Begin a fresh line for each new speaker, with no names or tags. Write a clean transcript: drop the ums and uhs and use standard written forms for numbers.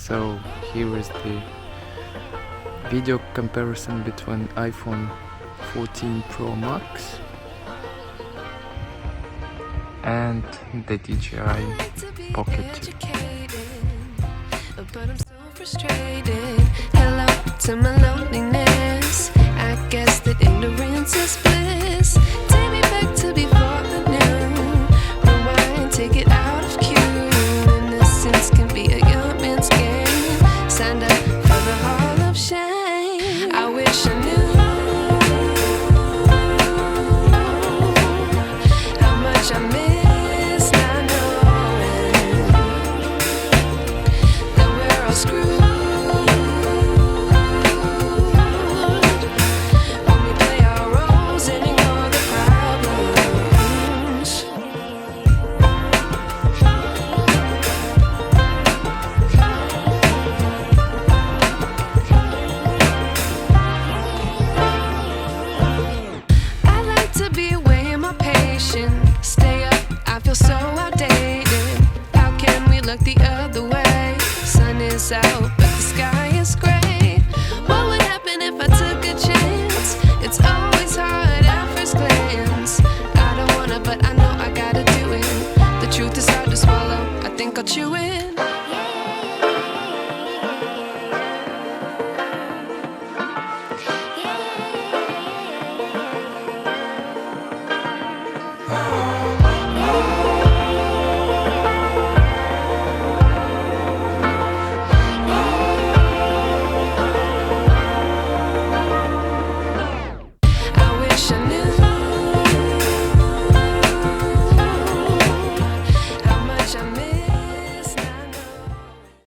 So here is the video comparison between iPhone 14 Pro Max and the DJI Pocket.
But I'm so frustrated. Hello to my loneliness. I guess that ignorance is bliss. Take me back to before I knew. Rewind, take it out of cue. Innocence can be a young man's game. Signed up for the hall of shame. I wish I knew how much I miss not knowing that we're all screwed when we play our roles and ignore the problems. I like to be away in my patience. Stay up, I feel so outdated. How can we look the other way? Sun is out, but the sky is gray. What would happen if I took a chance? It's always hard at first glance. I don't wanna, but I know I gotta do it. The truth is hard to swallow, I think I'll chew it.